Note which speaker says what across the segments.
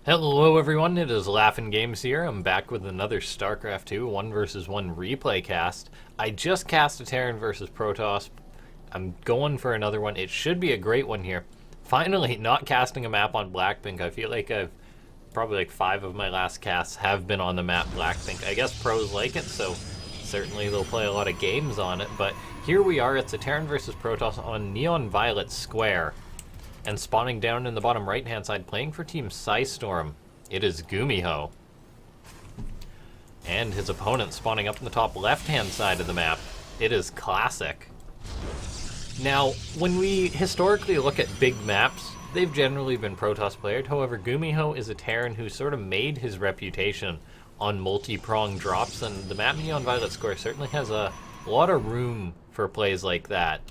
Speaker 1: Hello everyone, it is LaughNgamez here. I'm back with another Starcraft 2 1 vs 1 replay cast. I just cast a Terran versus Protoss. I'm going for another one. It should be a great one here. Finally, not casting a map on Blackpink. I feel like I've probably like 5 of my last casts have been on the map Blackpink. I guess pros like it, so certainly they'll play a lot of games on it. But here we are, it's a Terran versus Protoss on Neon Violet Square. And spawning down in the bottom right-hand side, playing for Team Psystorm, it is GuMiho. And his opponent spawning up in the top left-hand side of the map, it is Classic. Now, when we historically look at big maps, they've generally been Protoss played. However, GuMiho is a Terran who sort of made his reputation on multi-prong drops, and the map Neon Violet Square certainly has a lot of room for plays like that.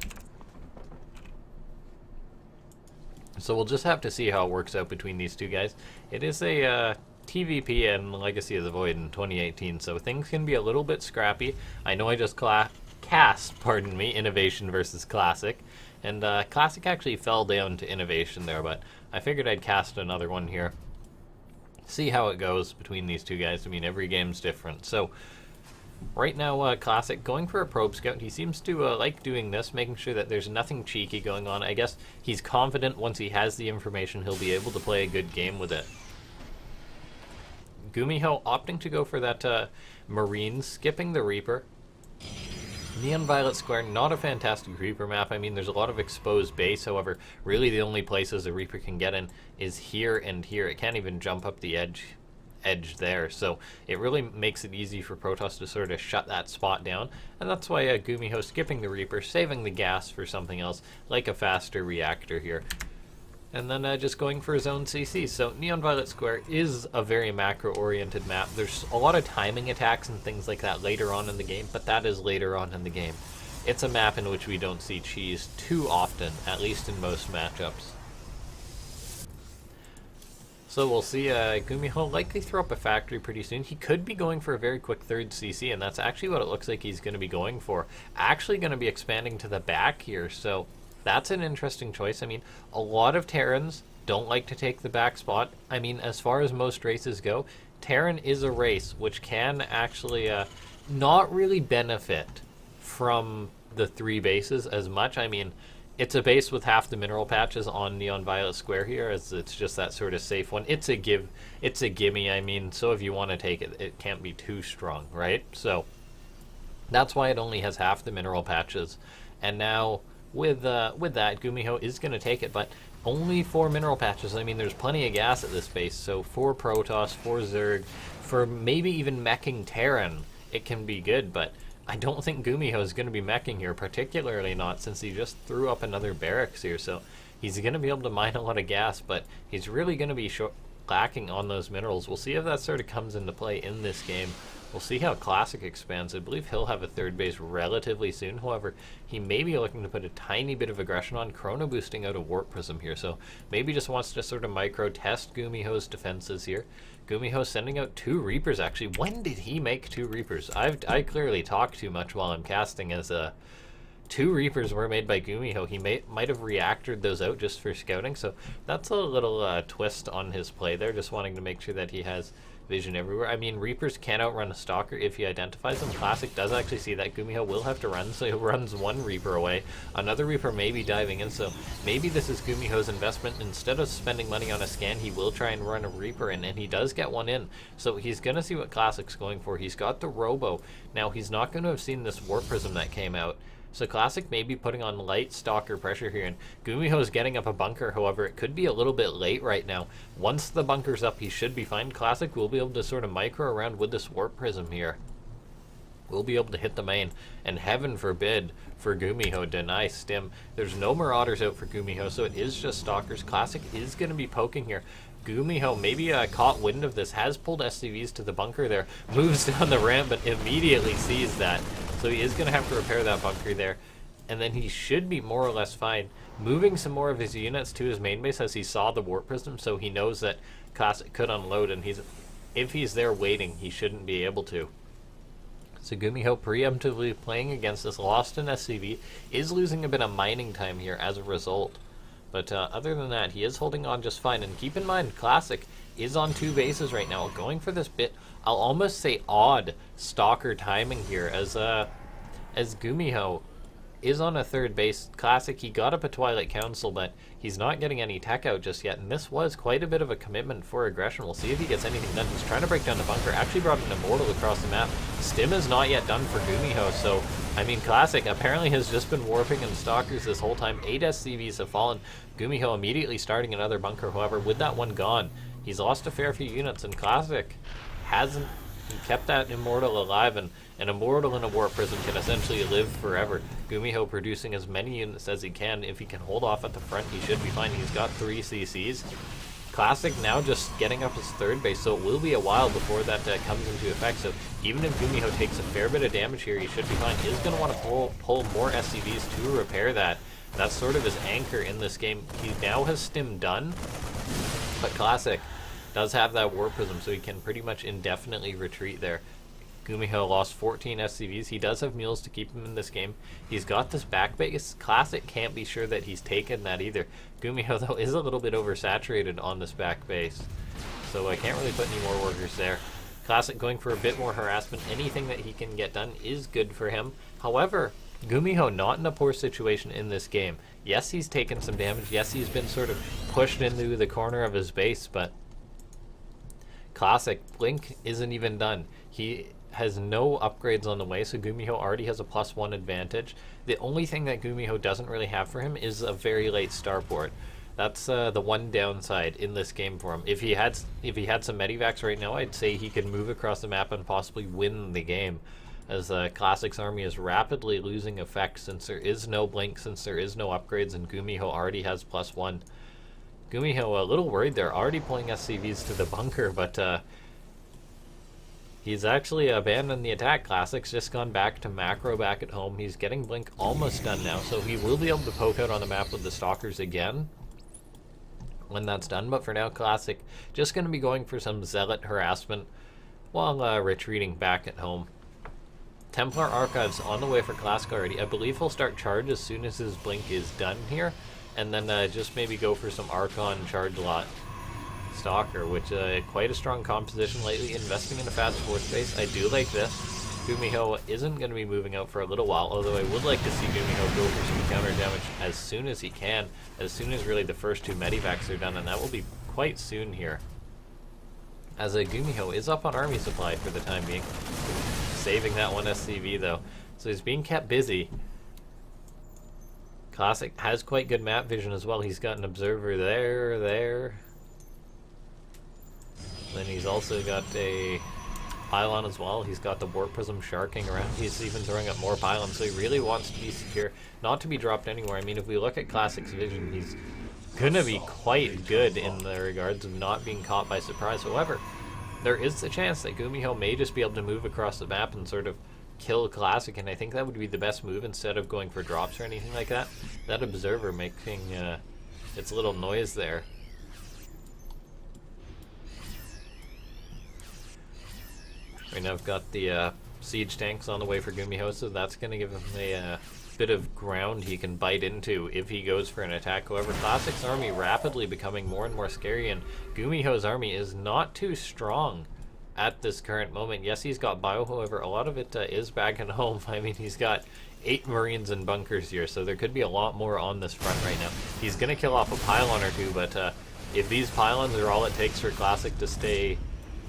Speaker 1: So we'll just have to see how it works out between these two guys. It is a TvP and Legacy of the Void in 2018, so things can be a little bit scrappy. I know I just cast, Innovation versus Classic, and Classic actually fell down to Innovation there, but I figured I'd cast another one here. See how it goes between these two guys. I mean, every game's different. So right now, Classic going for a probe scout. He seems to like doing this, making sure that there's nothing cheeky going on. I guess he's confident once he has the information, he'll be able to play a good game with it. GuMiho opting to go for that Marine, skipping the Reaper. Neon Violet Square, not a fantastic Reaper map. I mean, there's a lot of exposed base. However, really the only places the Reaper can get in is here and here. It can't even jump up the edge there, so it really makes it easy for Protoss to sort of shut that spot down, and that's why GuMiho skipping the Reaper, saving the gas for something else like a faster reactor here, and then just going for his own CC. So Neon Violet Square is a very macro oriented map. There's a lot of timing attacks and things like that later on in the game, but that is later on in the game. It's a map in which we don't see cheese too often, at least in most matchups. So we'll see GuMiho likely throw up a factory pretty soon. He could be going for a very quick third CC, and that's actually what it looks like he's going to be going for. Actually going to be expanding to the back here, so that's an interesting choice. I mean, a lot of Terrans don't like to take the back spot. I mean, as far as most races go, Terran is a race which can actually not really benefit from the 3 bases as much. I mean, it's a base with half the mineral patches on Neon Violet Square here, as it's just that sort of safe one. It's a gimme, I mean, so if you want to take it, it can't be too strong, right? So that's why it only has half the mineral patches. And now with that, GuMiho is going to take it, but only 4 mineral patches. I mean, there's plenty of gas at this base, so for Protoss, for Zerg, for maybe even meching Terran, it can be good, but I don't think GuMiho is going to be meching here, particularly not since he just threw up another barracks here, so he's going to be able to mine a lot of gas, but he's really going to be lacking on those minerals. We'll see if that sort of comes into play in this game. We'll see how Classic expands. I believe he'll have a third base relatively soon. However, he may be looking to put a tiny bit of aggression on, chrono boosting out a Warp Prism here, so maybe just wants to sort of micro test GuMiho's defenses here. GuMiho sending out 2 Reapers, actually. When did he make 2 Reapers? I clearly talk too much while I'm casting, as 2 Reapers were made by GuMiho. He might have reactored those out just for scouting, so that's a little twist on his play there, just wanting to make sure that he has vision everywhere. I mean, Reapers can outrun a Stalker if he identifies them. Classic does actually see that. GuMiho will have to run, so he runs 1 Reaper away. Another Reaper may be diving in, so maybe this is GuMiho's investment. Instead of spending money on a scan, he will try and run a Reaper, and he does get one in. So he's going to see what Classic's going for. He's got the Robo. Now, he's not going to have seen this Warp Prism that came out. So Classic may be putting on light Stalker pressure here, and GuMiho is getting up a bunker. However, it could be a little bit late right now. Once the bunker's up, he should be fine. Classic will be able to sort of micro around with this Warp Prism here. We'll be able to hit the main, and heaven forbid for GuMiho deny Stim. There's no Marauders out for GuMiho, so it is just Stalkers. Classic is going to be poking here. GuMiho maybe caught wind of this, has pulled SCVs to the bunker there, moves down the ramp, but immediately sees that. So he is going to have to repair that bunker there, and then he should be more or less fine. Moving some more of his units to his main base as he saw the Warp Prism, so he knows that Classic could unload, and if he's there waiting, he shouldn't be able to. So GuMiho preemptively playing against this, lost in SCV, is losing a bit of mining time here as a result. But other than that, he is holding on just fine. And keep in mind, Classic is on 2 bases right now, going for this bit, I'll almost say odd stalker timing here, as GuMiho is on a 3rd base. Classic, he got up a Twilight Council, but he's not getting any tech out just yet, and this was quite a bit of a commitment for aggression. We'll see if he gets anything done. He's trying to break down the bunker, actually brought an Immortal across the map. Stim is not yet done for GuMiho, so, I mean, Classic apparently has just been warping in stalkers this whole time. 8 SCVs have fallen. GuMiho immediately starting another bunker, however, with that one gone, he's lost a fair few units, and Classic hasn't kept that Immortal alive, and an Immortal in a Warp Prism can essentially live forever. GuMiho producing as many units as he can. If he can hold off at the front, he should be fine. He's got 3 CCs. Classic now just getting up his 3rd base, so it will be a while before that comes into effect. So even if GuMiho takes a fair bit of damage here, he should be fine. He is going to want to pull more SCVs to repair that. That's sort of his anchor in this game. He now has Stim done, but Classic does have that Warp Prism, so he can pretty much indefinitely retreat there. GuMiho lost 14 SCVs. He does have mules to keep him in this game. He's got this back base. Classic can't be sure that he's taken that either. GuMiho, though, is a little bit oversaturated on this back base, so I can't really put any more workers there. Classic going for a bit more harassment. Anything that he can get done is good for him. However, GuMiho not in a poor situation in this game. Yes, he's taken some damage. Yes, he's been sort of pushed into the corner of his base, but Classic, Blink isn't even done. He has no upgrades on the way, so GuMiho already has a +1 advantage. The only thing that GuMiho doesn't really have for him is a very late starport. That's the one downside in this game for him. If he had some Medivacs right now, I'd say he could move across the map and possibly win the game, as Classic's army is rapidly losing effect since there is no Blink, since there is no upgrades, and GuMiho already has +1. GuMiho a little worried there, already pulling SCVs to the bunker, but he's actually abandoned the attack. Classic's just gone back to macro back at home. He's getting Blink almost done now, so he will be able to poke out on the map with the stalkers again when that's done. But for now, Classic just going to be going for some zealot harassment while retreating back at home. Templar Archives on the way for Classic already. I believe he'll start charge as soon as his Blink is done here, and then just maybe go for some Archon charge lot Stalker, which quite a strong composition lately, investing in a fast 4th base. I do like this. GuMiho isn't going to be moving out for a little while, although I would like to see GuMiho go for some counter damage as soon as he can, as soon as really the first 2 Medivacs are done, and that will be quite soon here. As GuMiho is up on army supply for the time being, saving that 1 SCV though, so he's being kept busy. Classic has quite good map vision as well. He's got an observer there. Then he's also got a pylon as well. He's got the Warp Prism sharking around. He's even throwing up more pylons, so he really wants to be secure, not to be dropped anywhere. I mean, if we look at Classic's vision, he's gonna be quite good in the regards of not being caught by surprise. However, there is the chance that GuMiho may just be able to move across the map and sort of kill Classic, and I think that would be the best move instead of going for drops or anything like that. That observer making its little noise there. Right now I've got the siege tanks on the way for GuMiho, so that's going to give him a bit of ground he can bite into if he goes for an attack. However, Classic's army rapidly becoming more and more scary, and GuMiho's army is not too strong at this current moment. Yes, he's got bio, however, a lot of it is back at home. I mean, he's got 8 Marines and bunkers here, so there could be a lot more on this front right now. He's going to kill off a pylon or 2, but if these pylons are all it takes for Classic to stay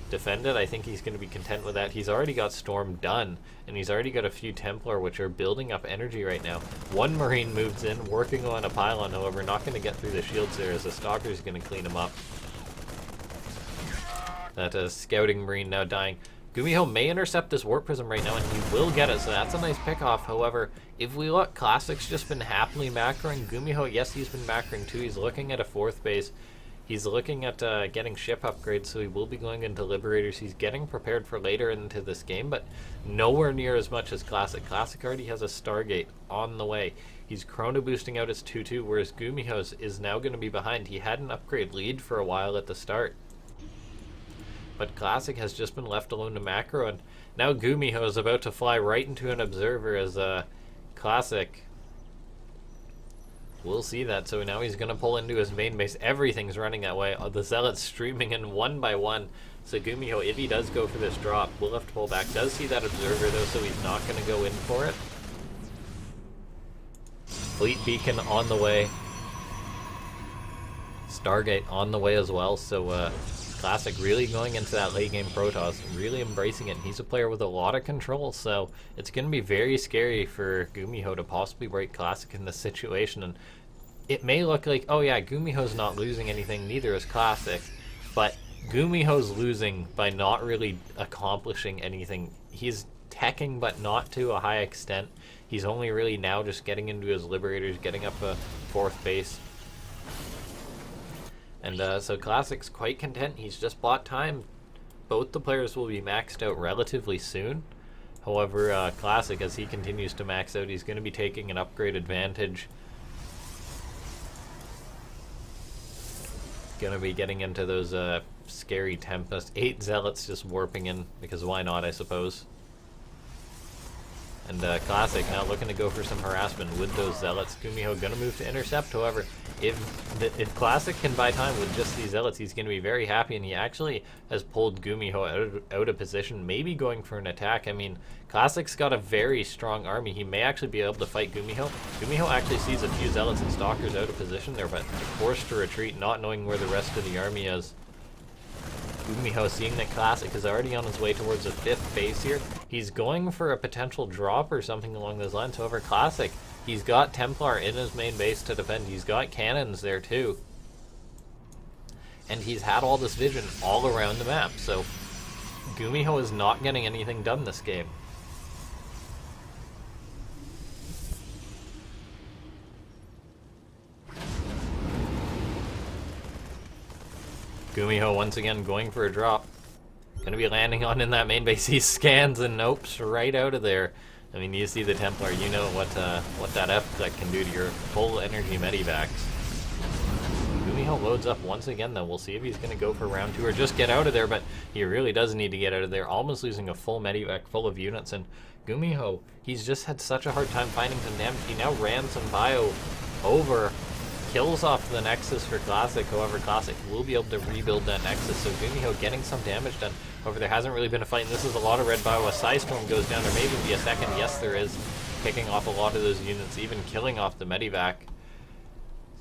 Speaker 1: defended, I think he's going to be content with that. He's already got Storm done, and he's already got a few Templar, which are building up energy right now. 1 Marine moves in, working on a pylon, however, not going to get through the shields there, as the Stalker's going to clean him up. That scouting Marine now dying. GuMiho may intercept this Warp Prism right now, and he will get it, so that's a nice pick-off. However, if we look, Classic's just been happily macroing. GuMiho, yes, he's been macroing too. He's looking at a 4th base. He's looking at getting ship upgrades, so he will be going into Liberators. He's getting prepared for later into this game, but nowhere near as much as Classic. Classic already has a Stargate on the way. He's chrono boosting out his 2-2, whereas GuMiho's is now going to be behind. He had an upgrade lead for a while at the start, but Classic has just been left alone to macro, and now GuMiho is about to fly right into an observer as Classic We'll see that. So now he's going to pull into his main base. Everything's running that way. The Zealots streaming in one by one. So GuMiho, if he does go for this drop, will have to pull back. Does see that Observer, though, so he's not going to go in for it. Fleet Beacon on the way. Stargate on the way as well. So Classic really going into that late game Protoss, really embracing it. He's a player with a lot of control, so it's going to be very scary for GuMiho to possibly break Classic in this situation. And it may look like, oh yeah, GuMiho's not losing anything, neither is Classic, but GuMiho's losing by not really accomplishing anything. He's teching, but not to a high extent. He's only really now just getting into his Liberators, getting up a 4th base. And so Classic's quite content. He's just bought time. Both the players will be maxed out relatively soon. However, Classic, as he continues to max out, he's going to be taking an upgrade advantage. Going to be getting into those scary Tempest. 8 Zealots just warping in, because why not, I suppose. And Classic now looking to go for some harassment with those Zealots. GuMiho going to move to intercept. However, if Classic can buy time with just these Zealots, he's going to be very happy, and he actually has pulled GuMiho out of position, maybe going for an attack. I mean, Classic's got a very strong army. He may actually be able to fight GuMiho. GuMiho actually sees a few Zealots and Stalkers out of position there, but forced to retreat, not knowing where the rest of the army is. GuMiho, seeing that Classic is already on his way towards a 5th base here, he's going for a potential drop or something along those lines. However, Classic, he's got Templar in his main base to defend. He's got cannons there too. And he's had all this vision all around the map, so GuMiho is not getting anything done this game. GuMiho once again going for a drop. Gonna be landing on in that main base. He scans and nopes right out of there. I mean, you see the Templar, you know what that F-click can do to your full energy medivacs. GuMiho loads up once again, though. We'll see if he's gonna go for round 2 or just get out of there, but he really does need to get out of there. Almost losing a full medivac full of units, and GuMiho, he's just had such a hard time finding some damage. He now ran some bio over, kills off the Nexus for Classic. However, Classic will be able to rebuild that Nexus, so GuMiho getting some damage done. However, there hasn't really been a fight, and this is a lot of red bio. A Psystorm goes down. There may even be a second. Yes, there is. Picking off a lot of those units, even killing off the medivac.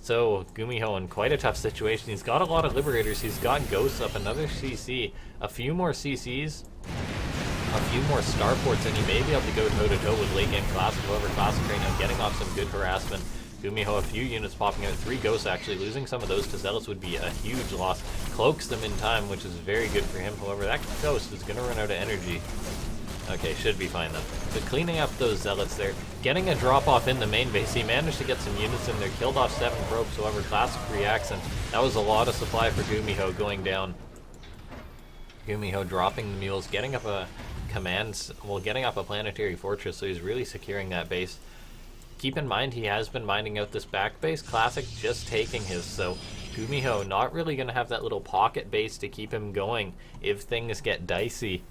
Speaker 1: So, GuMiho in quite a tough situation. He's got a lot of Liberators. He's got Ghosts up, another CC, a few more CCs, a few more Starports, and he may be able to go toe-to-toe with late-game Classic. However, Classic right now getting off some good harassment. GuMiho, a few units popping out, 3 Ghosts actually. Losing some of those to Zealots would be a huge loss. Cloaks them in time, which is very good for him. However, that Ghost is going to run out of energy. Okay, should be fine then. But cleaning up those Zealots there, getting a drop-off in the main base. He managed to get some units in there, killed off 7 probes. However, Classic reacts, and that was a lot of supply for GuMiho going down. GuMiho dropping the mules, getting up a getting up a planetary fortress, so he's really securing that base. Keep in mind, he has been mining out this back base. Classic just taking his, so GuMiho not really going to have that little pocket base to keep him going if things get dicey.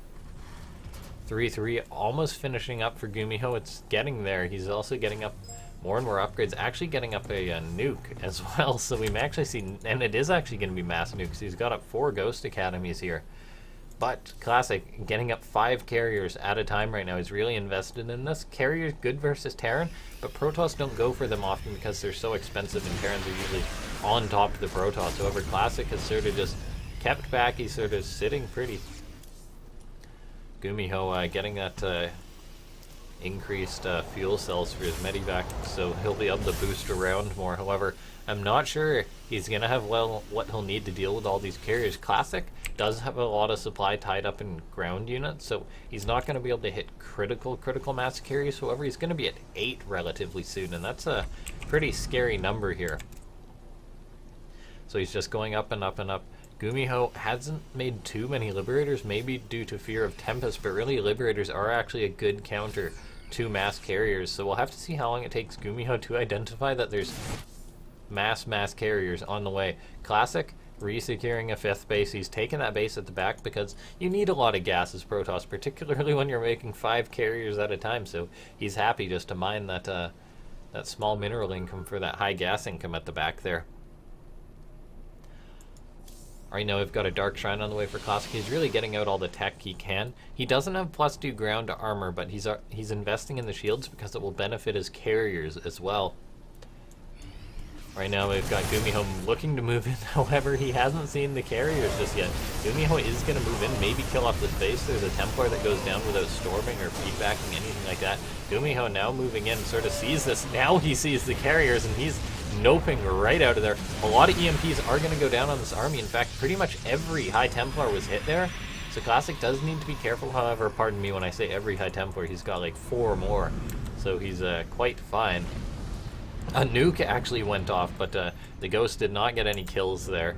Speaker 1: 3-3 almost finishing up for GuMiho. It's getting there. He's also getting up more and more upgrades, actually getting up a nuke as well, so we may actually see, and it is actually going to be mass nukes. He's got up 4 Ghost Academies here. But Classic getting up 5 carriers at a time right now. He's really invested in this. Carriers good versus Terran, but Protoss don't go for them often because they're so expensive, and Terrans are usually on top of the Protoss. However, Classic has sort of just kept back. He's sort of sitting pretty. GuMiho getting that increased fuel cells for his medivac, so he'll be able to boost around more. However, I'm not sure he's going to have what he'll need to deal with all these carriers. Classic does have a lot of supply tied up in ground units, so he's not going to be able to hit critical mass carriers. However, he's going to be at 8 relatively soon, and that's a pretty scary number here. So he's just going up and up and up. GuMiho hasn't made too many Liberators, maybe due to fear of Tempest, but really Liberators are actually a good counter to mass carriers, so we'll have to see how long it takes GuMiho to identify that there's mass carriers on the way. Classic re-securing a 5th base. He's taken that base at the back because you need a lot of gas as Protoss, particularly when you're making 5 carriers at a time, so he's happy just to mine that that small mineral income for that high gas income at the back there. Right now we've got a Dark Shrine on the way for Classic. He's really getting out all the tech he can. He doesn't have +2 ground to armor, but he's investing in the shields because it will benefit his carriers as well. Right now we've got GuMiho looking to move in, however he hasn't seen the carriers just yet. GuMiho is going to move in, maybe kill off this base. There's a Templar that goes down without storming or feedbacking, anything like that. GuMiho now moving in, sort of sees this. Now he sees the carriers and he's noping right out of there. A lot of EMPs are going to go down on this army. In fact, pretty much every High Templar was hit there. So Classic does need to be careful, however, pardon me when I say every High Templar, he's got like 4 more. So he's quite fine. A nuke actually went off, but the Ghost did not get any kills there.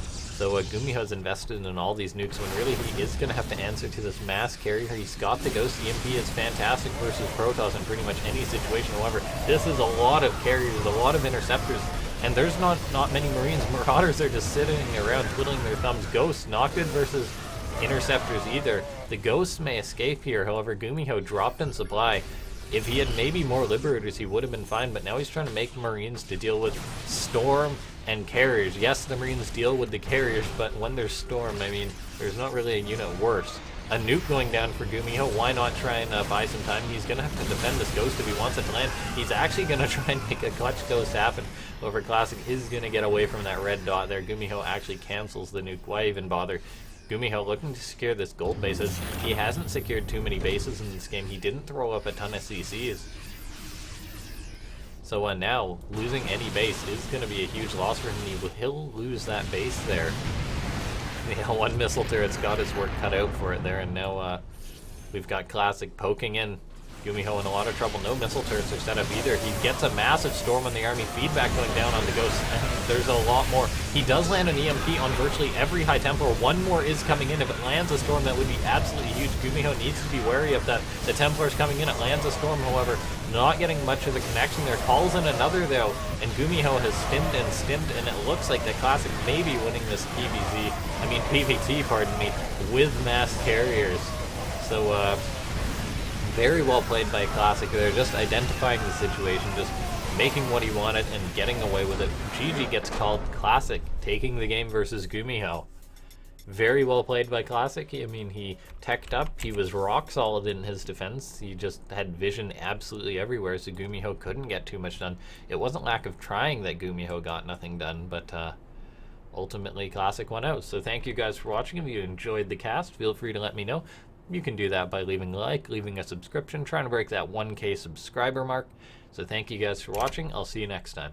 Speaker 1: So GuMiho's invested in all these nukes when really he is going to have to answer to this mass carrier. He's got the Ghost. EMP is fantastic versus Protoss in pretty much any situation. However, this is a lot of carriers, a lot of interceptors, and there's not many Marines. Marauders are just sitting around twiddling their thumbs. Ghosts not good versus interceptors either. The Ghosts may escape here, however GuMiho dropped in supply. If he had maybe more Liberators, he would have been fine, but now he's trying to make Marines to deal with Storm and Carriers. Yes, the Marines deal with the Carriers, but when there's Storm, I mean, there's not really a unit worse. A nuke going down for GuMiho, why not try and buy some time? He's going to have to defend this Ghost if he wants it to land. He's actually going to try and make a clutch Ghost happen. Over Classic is going to get away from that red dot there. GuMiho actually cancels the nuke. Why even bother? GuMiho looking to secure this gold bases. He hasn't secured too many bases in this game. He didn't throw up a ton of CCs. So now, losing any base is going to be a huge loss for him. He'll lose that base there. Yeah, one missile turret's got his work cut out for it there, and now we've got Classic poking in. GuMiho in a lot of trouble. No missile turrets are set up either. He gets a massive storm on the army. Feedback going down on the Ghost. And there's a lot more. He does land an EMP on virtually every High Templar. One more is coming in. If it lands a storm, that would be absolutely huge. GuMiho needs to be wary of that. The Templar's coming in. It lands a storm, however, not getting much of the connection there. Calls in another, though, and GuMiho has stimmed, and it looks like the Classic may be winning this PVT, pardon me, with mass carriers. So, very well played by Classic. They're just identifying the situation, just making what he wanted and getting away with it. GG gets called. Classic taking the game versus GuMiho. Very well played by Classic. I mean, he teched up. He was rock solid in his defense. He just had vision absolutely everywhere, so GuMiho couldn't get too much done. It wasn't lack of trying that GuMiho got nothing done, but ultimately Classic won out. So thank you guys for watching. If you enjoyed the cast, feel free to let me know. You can do that by leaving a like, leaving a subscription, trying to break that 1K subscriber mark. So thank you guys for watching. I'll see you next time.